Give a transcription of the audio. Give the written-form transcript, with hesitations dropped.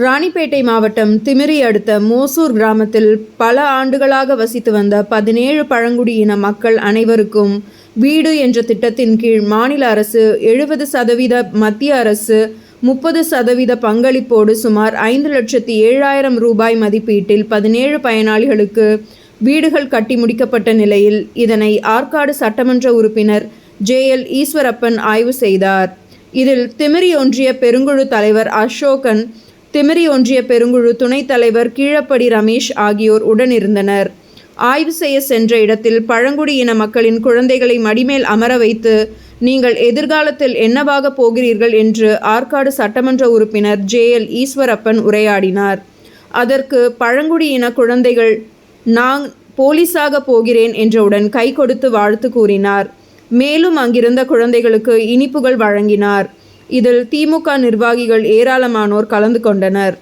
ராணிப்பேட்டை மாவட்டம் திமிரி அடுத்த மோசூர் கிராமத்தில் பல ஆண்டுகளாக வசித்து வந்த 17 பழங்குடியின மக்கள் அனைவருக்கும் வீடு என்ற திட்டத்தின் கீழ் மாநில அரசு 70% மத்திய அரசு 30% பங்களிப்போடு சுமார் 5,07,000 ரூபாய் மதிப்பீட்டில் 17 பயனாளிகளுக்கு வீடுகள் கட்டி முடிக்கப்பட்ட நிலையில் இதனை ஆற்காடு சட்டமன்ற உறுப்பினர் ஜே.எல். ஈஸ்வரப்பன் ஆய்வு செய்தார். இதில் திமிரி ஒன்றிய பெருங்குழு தலைவர் அசோகன், திமிரி ஒன்றிய பெருங்குழு துணைத் தலைவர் கீழப்படி ரமேஷ் ஆகியோர் உடனிருந்தனர். ஆய்வு செய்ய சென்ற இடத்தில் பழங்குடியின மக்களின் குழந்தைகளை மடிமேல் அமர வைத்து நீங்கள் எதிர்காலத்தில் என்னவாக போகிறீர்கள் என்று ஆற்காடு சட்டமன்ற உறுப்பினர் ஜே.எல். ஈஸ்வரப்பன் உரையாடினார். அதற்கு பழங்குடியின குழந்தைகள் நான் போலீஸாக போகிறேன் என்றவுடன் கை கொடுத்து வாழ்த்து கூறினார். மேலும் அங்கிருந்த குழந்தைகளுக்கு இனிப்புகள் வழங்கினார். இதில் திமுக நிர்வாகிகள் ஏராளமானோர் கலந்து கொண்டனர்.